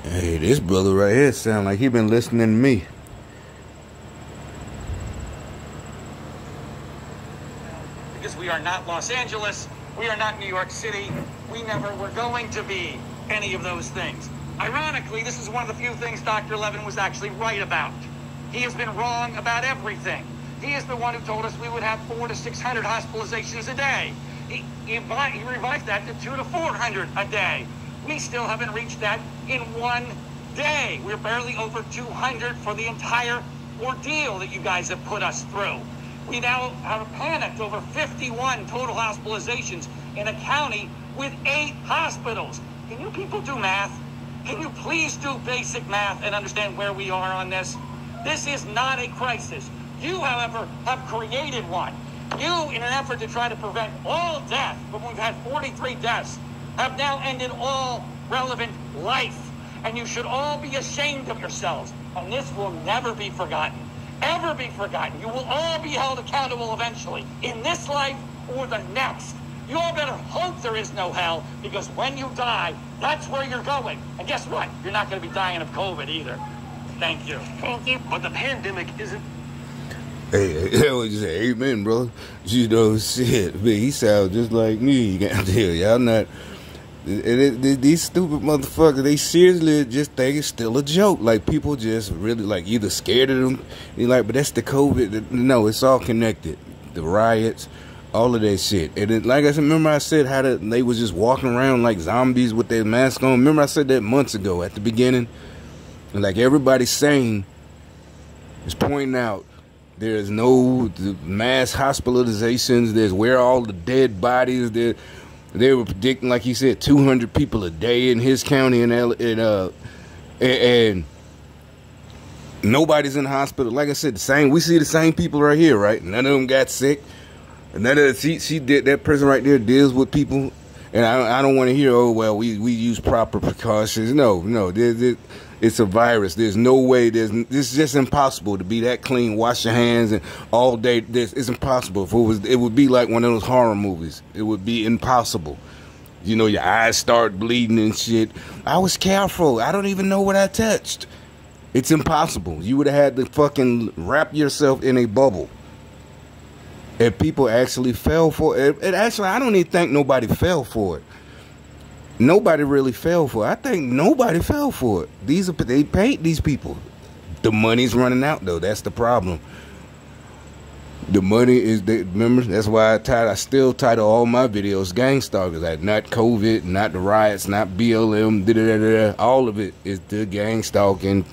Hey, this brother right here sound like he been listening to me. Because we are not Los Angeles, we are not New York City, we never were going to be any of those things. Ironically, this is one of the few things Dr. Levin was actually right about. He has been wrong about everything. He is the one who told us we would have 400 to 600 hospitalizations a day. He revised that to 200 to 400 a day. We still haven't reached that in one day. We're barely over 200 for the entire ordeal that you guys have put us through. We now have panicked over 51 total hospitalizations in a county with 8 hospitals. Can you people do math? Can you please do basic math and understand where we are on this? This is not a crisis. You, however, have created one. You, in an effort to try to prevent all death, but we've had 43 deaths, have now ended all relevant life. And you should all be ashamed of yourselves. And this will never be forgotten. Ever be forgotten. You will all be held accountable eventually, in this life or the next. You all better hope there is no hell, because when you die, that's where you're going. And guess what? You're not going to be dying of COVID either. Thank you. Thank you. But the pandemic isn't... Hey, I would just say, amen, bro. You know, shit, man, he sounds just like me. You can't tell y'all not. These stupid motherfuckers, they seriously just think it's still a joke. Like, people just really, like, either scared of them. You're like, but that's the COVID. No, it's all connected. The riots, all of that shit. And like I said, remember I said how they was just walking around like zombies with their mask on? Remember I said that months ago at the beginning? And like everybody's saying, is pointing out, there's no mass hospitalizations. There's where all the dead bodies. They were predicting, like he said, 200 people a day in his county, and nobody's in the hospital. Like I said, we see the same people right here, right? None of them got sick. None of she did. That person right there deals with people, and I don't want to hear, oh well, we use proper precautions. No, it's a virus. There's no way. It's just impossible to be that clean, wash your hands, and all day. It's impossible. If it would be like one of those horror movies. It would be impossible. You know, your eyes start bleeding and shit. I was careful. I don't even know what I touched. It's impossible. You would have had to fucking wrap yourself in a bubble. And people actually fell for it. And actually, I don't even think nobody fell for it. Nobody really fell for it. I think nobody fell for it. They paid these people. The money's running out, though. That's the problem. The money is, remember, that's why I still title all my videos Gang Stalkers. Like, not COVID, not the riots, not BLM, all of it is the gang stalking.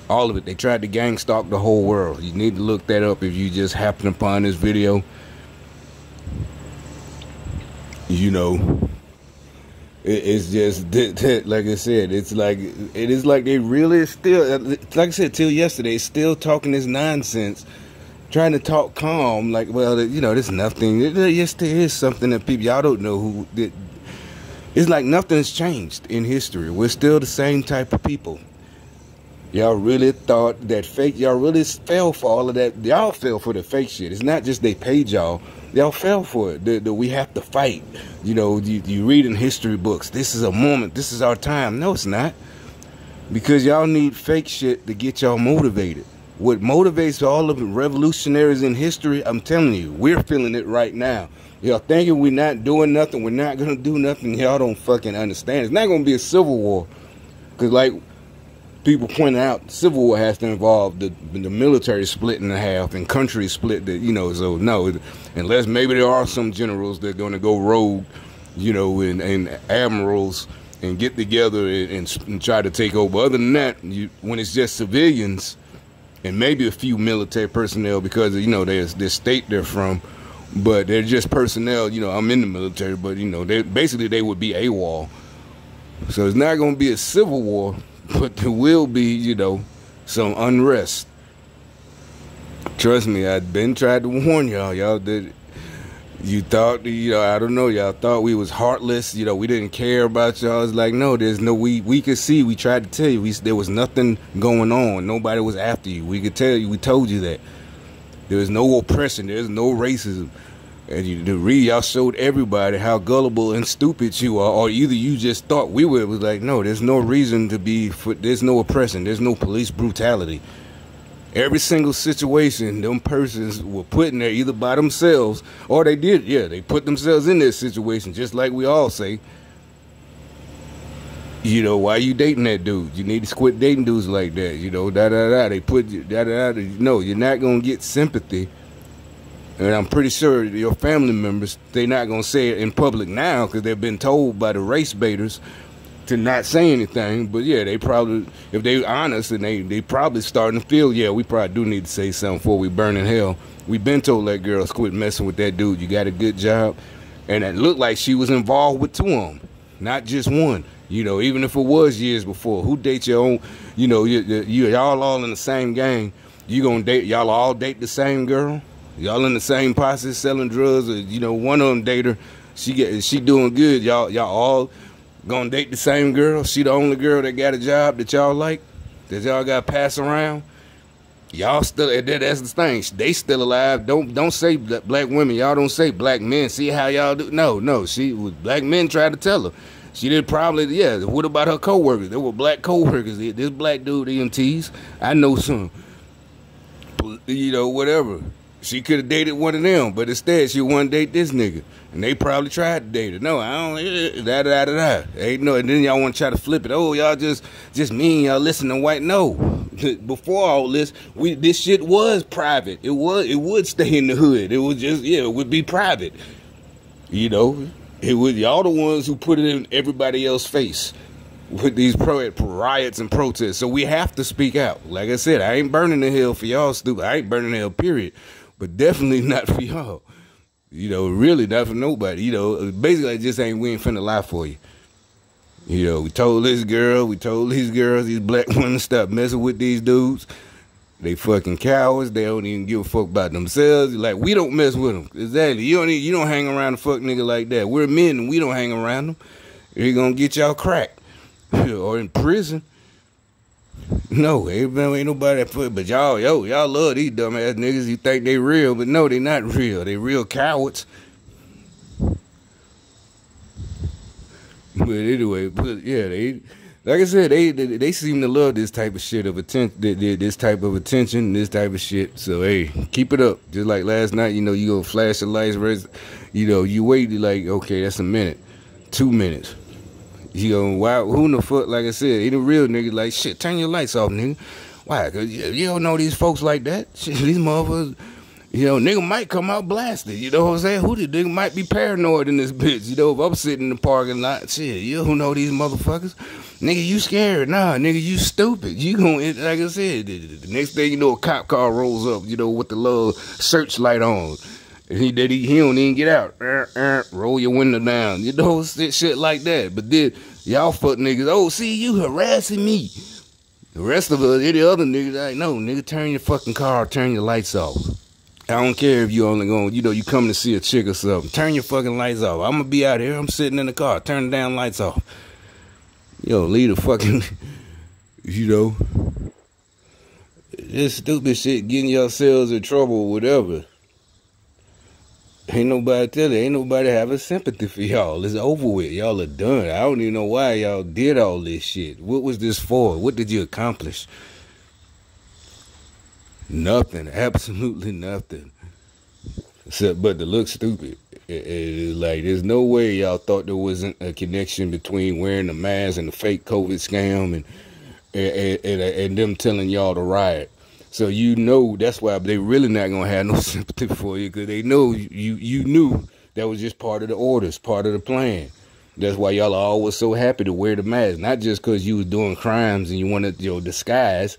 All of it. They tried to gang stalk the whole world. You need to look that up if you just happen upon this video. You know, it's just, like I said, it is like they really still, like I said, till yesterday, still talking this nonsense, trying to talk calm, like, well, you know, there's nothing. Yes, there is something that people, y'all don't know who, it's like nothing has changed in history. We're still the same type of people. Y'all really thought that y'all really fell for all of that. Y'all fell for the fake shit. It's not just they paid y'all. Y'all fell for it. We have to fight. You know, you read in history books, this is a moment, this is our time. No, it's not. Because y'all need fake shit to get y'all motivated. What motivates all of the revolutionaries in history, I'm telling you, we're feeling it right now. Y'all thinking we're not doing nothing, we're not going to do nothing, y'all don't fucking understand. It's not going to be a civil war. Because, like, people pointing out, civil war has to involve the military split in half and countries split. You know, so no, unless maybe there are some generals that are going to go rogue, you know, and admirals and get together and try to take over. Other than that, when it's just civilians and maybe a few military personnel, because you know there's this state they're from, but they're just personnel. You know, I'm in the military, but you know, they would be AWOL. So it's not going to be a civil war. But there will be, you know, some unrest. Trust me, I've been trying to warn y'all. Y'all did. You thought, you know, I don't know. Y'all thought we was heartless. You know, we didn't care about y'all. It's like, no, there's no. We could see. We tried to tell you. There was nothing going on. Nobody was after you. We could tell you. We told you that. There was no oppression. There's no racism. And y'all showed everybody how gullible and stupid you are, or either you just thought we were. It was like, no, there's no reason to be, there's no oppression, there's no police brutality. Every single situation, them persons were put in there either by themselves, or they did, they put themselves in this situation, just like we all say. You know, why you dating that dude? You need to quit dating dudes like that, you know, They put you, No, you're not going to get sympathy. And I'm pretty sure your family members, they're not going to say it in public now because they've been told by the race baiters to not say anything. But yeah, they probably, if they honest, and they probably starting to feel, we probably do need to say something before we burn in hell. We been told that girls quit messing with that dude. You got a good job. And it looked like she was involved with 2 of them, not just one. You know, even if it was years before, who dates your own, you know, y'all all in the same gang. You gonna date, y'all all date the same girl? Y'all in the same posse selling drugs, or, you know, one of them date her, she doing good. Y'all all gonna date the same girl? She the only girl that got a job that y'all like, that y'all got pass around? Y'all still, that's the thing. They still alive. Don't say black women. Y'all don't say black men. See how y'all do? No. Black men tried to tell her. She did probably, what about her co-workers? There were black co-workers. This black dude, EMTs, I know some, you know, whatever. She could have dated one of them, but instead she wanted to date this nigga. And they probably tried to date her. No, I don't, Ain't no, and then y'all want to try to flip it. Oh, y'all just mean, y'all listen to white. No. Before all this, this shit was private. It would stay in the hood. It would just, it would be private. You know, it was y'all the ones who put it in everybody else's face with these riots and protests. So we have to speak out. Like I said, I ain't burning the hell for y'all stupid. I ain't burning the hell, period. But definitely not for y'all. You know, really not for nobody. You know, basically we ain't finna lie for you. You know, we told these girls, these black women, stop messing with these dudes. They fucking cowards. They don't even give a fuck about themselves. Like, we don't mess with them. Exactly. You don't hang around a fuck nigga like that. We're men and we don't hang around them. They're gonna get y'all cracked. Or in prison. No, ain't nobody that put, but y'all love these dumbass niggas. You think they real, but no, they not real. They real cowards. But anyway, they, like I said, they seem to love this type of shit of attention, this type of attention, this type of shit. So hey, keep it up. Just like last night, you know, you go flash the lights, you know, you wait like, okay, that's a minute, 2 minutes. You know, why? Who in the fuck? Like I said, ain't a real nigga like shit. Turn your lights off, nigga. Why? Cause you don't know these folks like that. Shit, these motherfuckers. You know, nigga might come out blasted. You know what I'm saying? Who the nigga might be paranoid in this bitch? You know, if I'm sitting in the parking lot, shit, you don't know these motherfuckers. Nigga, you scared? Nah, nigga, you stupid. You gonna, like I said, the next thing you know, a cop car rolls up. You know, with the little searchlight on. And he don't even get out. Roll your window down. You know, shit like that. But then, y'all fuck niggas, oh, see, you harassing me. The rest of us, any other niggas, like, no, nigga, turn your fucking car, turn your lights off. I don't care if you only going, you know, you come to see a chick or something. Turn your fucking lights off. I'm going to be out here. I'm sitting in the car. Turn the damn lights off. Yo, leave the fucking, you know, this stupid shit getting yourselves in trouble or whatever. Ain't nobody telling, ain't nobody having sympathy for y'all. It's over with. Y'all are done. I don't even know why y'all did all this shit. What was this for? What did you accomplish? Nothing. Absolutely nothing. Except but to look stupid. It's like, there's no way y'all thought there wasn't a connection between wearing the mask and the fake COVID scam and them telling y'all to riot. So you know that's why they really not gonna have no sympathy for you, because they know you knew that was just part of the orders, part of the plan. That's why y'all are always so happy to wear the mask, not just because you was doing crimes and you wanted your disguise.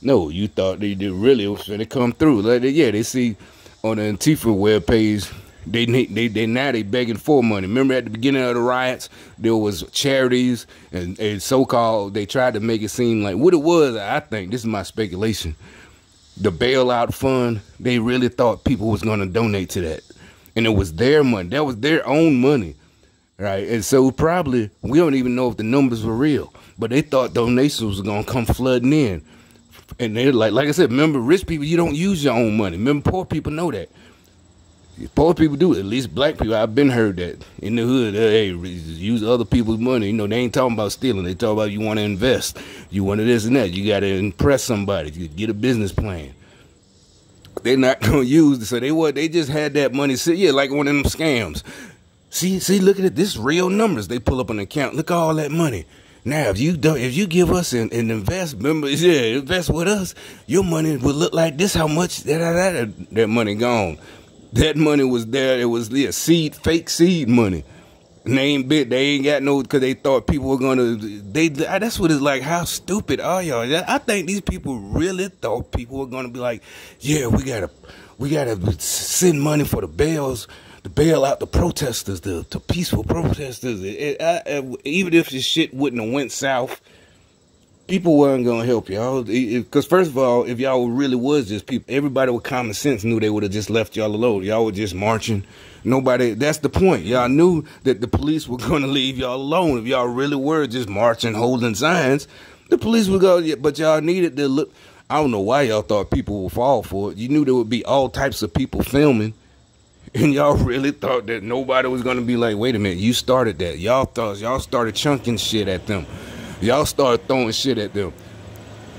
No, you thought they really was gonna come through. Like they see on the Antifa webpage, they begging for money. Remember at the beginning of the riots, there was charities and so-called, they tried to make it seem like what it was. I think this is my speculation. The bailout fund, they really thought people was going to donate to that. And it was their money. That was their own money, right? And so probably, we don't even know if the numbers were real. But they thought donations was going to come flooding in. And they're like I said, remember, rich people, you don't use your own money. Remember, poor people know that. Poor people do it. At least black people. I've been heard that in the hood. Hey, use other people's money. You know, they ain't talking about stealing. They talk about you want to invest. You want to this and that. You got to impress somebody. You get a business plan. They're not gonna use. So they just had that money. Yeah, like one of them scams. See, look at it. This real numbers. They pull up an account. Look at all that money. Now, if you give us an invest, remember, invest with us, your money will look like this. How much that money gone? That money was there. It was fake seed money. And they ain't got no, because they thought people were gonna. That's what it's like. How stupid are y'all? I think these people really thought people were gonna be like, yeah, we gotta send money for the bails. To bail out the protesters, the peaceful protesters. Even if this shit wouldn't have went south, people weren't gonna help y'all. Because first of all, if y'all really was just people, everybody with common sense knew they would have just left y'all alone. Y'all were just marching. Nobody. That's the point. Y'all knew that the police were gonna leave y'all alone. If y'all really were just marching, holding signs, the police would go. Yeah, but y'all needed to look. I don't know why y'all thought people would fall for it. You knew there would be all types of people filming. And y'all really thought that nobody was going to be like, wait a minute, you started that. Y'all started chunking shit at them. Y'all started throwing shit at them.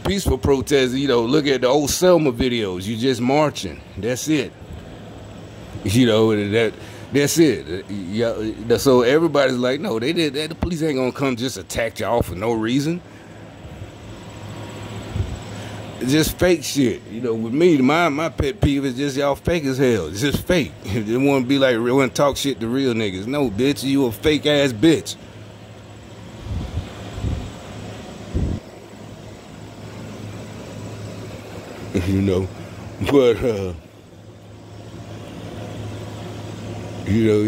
Peaceful protesters, look at the old Selma videos. You just marching. That's it. That's it. Yeah, so everybody's like, no, they did that. The police ain't going to come just attack y'all for no reason. Just fake shit. With me, my pet peeve is just y'all fake as hell. It's just fake. They want to be like, they want to talk shit to real niggas. No, bitch, you a fake ass bitch. But,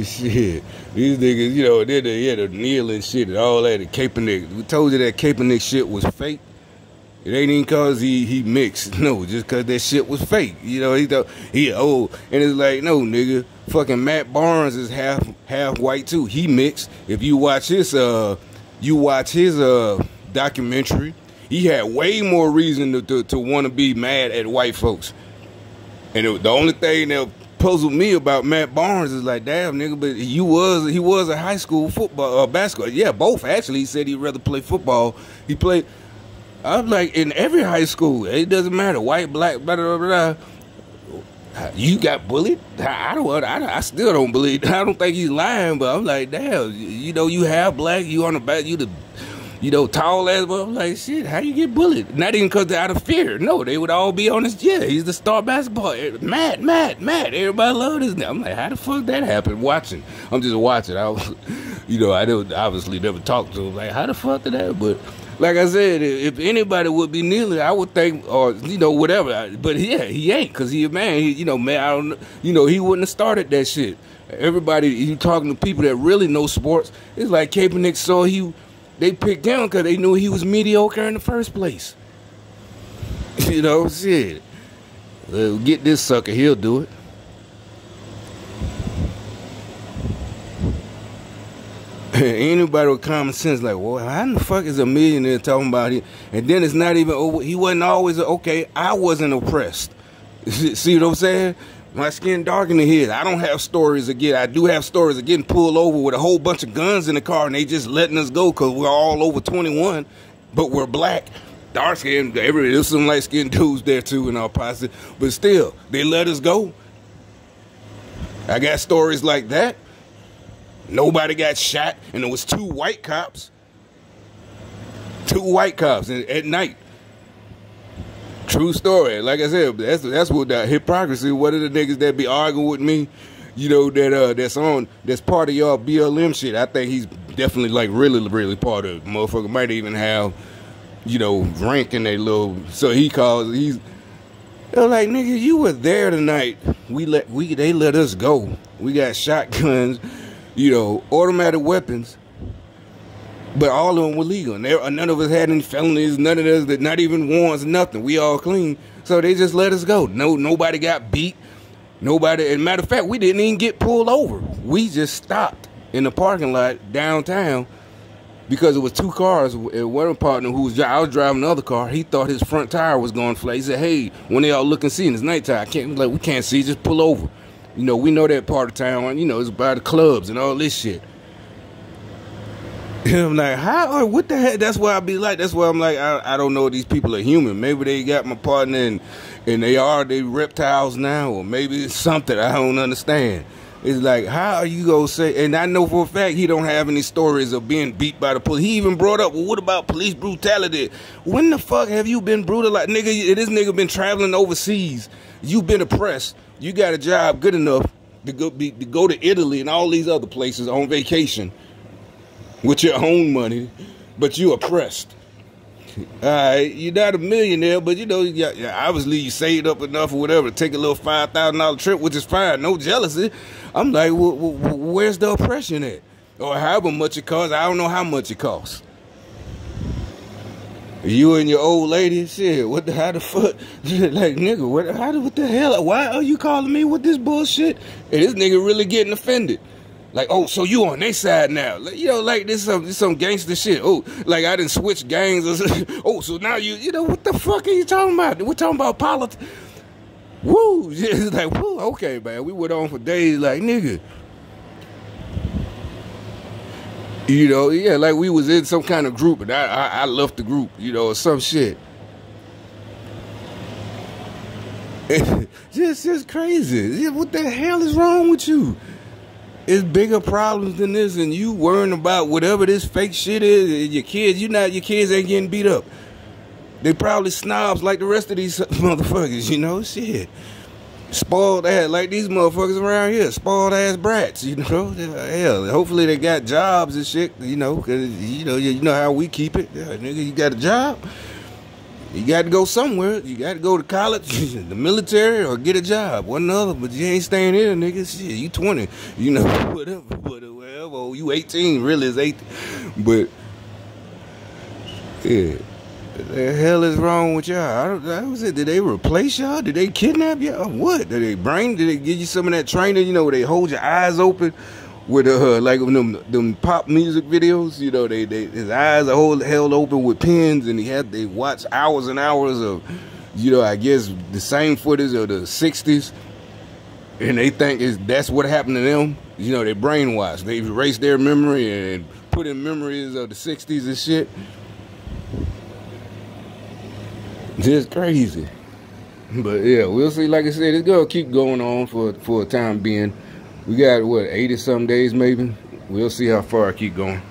shit. These niggas, they're the kneeling shit and all that, the Kaepernick. We told you that Kaepernick shit was fake. It ain't even cause he mixed. No, just cause that shit was fake. He thought he old. And it's like, no, nigga. Fucking Matt Barnes is half white too. He mixed. If you watch his documentary, he had way more reason to want to be mad at white folks. And the only thing that puzzled me about Matt Barnes is like, damn, nigga, but he was a high school football basketball. Yeah, both actually. He said he'd rather play football. He played. I'm like, in every high school, it doesn't matter, white, black, blah, blah, blah, blah. You got bullied? I still don't believe. I don't think he's lying, but I'm like, damn, you have black, you on the back, you the tall ass, but I'm like, shit, how you get bullied? Not even because they're out of fear. No, they would all be on his, he's the star basketball. Matt, everybody love this nigga. I'm like, how the fuck that happened? I'm just watching. I don't obviously never talked to him. Like, how the fuck did that? But like I said, if anybody would be kneeling, I would think, or whatever. But yeah, he ain't, because he a man. Man, I don't. He wouldn't have started that shit. Everybody, you talking to people that really know sports. It's like Kaepernick saw they picked him because they knew he was mediocre in the first place. Shit. Get this sucker, he'll do it. Anybody with common sense like, well, how the fuck is a millionaire talking about it? And then it's not even over. He wasn't always okay. I wasn't oppressed. See what I'm saying? My skin darkened than his. I don't have stories again. I do have stories of getting pulled over with a whole bunch of guns in the car, and they just letting us go because we're all over 21, but we're black, dark skinned. There's some light skinned dudes there too in our posse, but still, they let us go. I got stories like that. Nobody got shot, and it was two white cops at night. True story. Like I said, that's what the hypocrisy. What are the niggas that be arguing with me? That's part of y'all BLM shit. I think he's definitely like really, really part of it. Motherfucker might even have, rank in their little. So they're like, nigga, you were there tonight. They let us go. We got shotguns. Automatic weapons, but all of them were legal. And none of us had any felonies, none of us, not even warrants, nothing. We all clean. So they just let us go. Nobody got beat. Nobody, as a matter of fact, we didn't even get pulled over. We just stopped in the parking lot downtown because it was two cars. One partner I was driving the other car, he thought his front tire was going flat. He said, hey, when they all look and see, and it's nighttime, we can't see, just pull over. You know, we know that part of town, you know, it's by the clubs and all this shit. And I'm like, how, what the heck? That's why I be like, that's why I'm like, I don't know if these people are human. Maybe they got my partner and they reptiles now, or maybe it's something I don't understand. It's like, how are you gonna say, and I know for a fact he don't have any stories of being beat by the police. He even brought up, well, what about police brutality? When the fuck have you been brutalized? Nigga, this nigga been traveling overseas. You've been oppressed. You got a job good enough to go to Italy and all these other places on vacation with your own money, but you oppressed. Alright, you're not a millionaire, but you know, obviously you saved up enough or whatever to take a little $5,000 trip, which is fine, no jealousy. I'm like, where's the oppression at? Or however much it costs, I don't know how much it costs. You and your old lady, shit, how the fuck, like, nigga, what the hell, why are you calling me with this bullshit? And this nigga really getting offended. Like, oh, so you on their side now. Like, you know, like this some gangster shit. Oh, like I didn't switch gangs. Oh, so now you know, what the fuck are you talking about? We're talking about politics. Woo. It's like, woo, okay, man. We went on for days like, nigga. You know, yeah, like we was in some kind of group and I left the group, you know, or some shit. Just crazy. What the hell is wrong with you? It's bigger problems than this, and you worrying about whatever this fake shit is. Your kids, your kids ain't getting beat up. They probably snobs like the rest of these motherfuckers, you know, shit. Spoiled ass, like these motherfuckers around here, spoiled ass brats, you know. Hell, hopefully they got jobs and shit, you know, cause you know how we keep it. Yeah, nigga, you got a job. You got to go somewhere. You got to go to college, the military, or get a job. One or other, but you ain't staying here, nigga. Shit, you 20. You know, whatever. Oh, you 18. Really is 18. But, yeah. What the hell is wrong with y'all? Did they replace y'all? Did they kidnap y'all? What? Did they give you some of that training, you know, where they hold your eyes open? With like them pop music videos, you know, his eyes are held open with pins, and they watch hours and hours of, you know, I guess the same footage of the '60s, and they think that's what happened to them. You know, they brainwashed. They erased their memory and put in memories of the '60s and shit. Just crazy. But yeah, we'll see. Like I said, it's gonna keep going on for a time being. We got, what, 80-some days maybe? We'll see how far I keep going.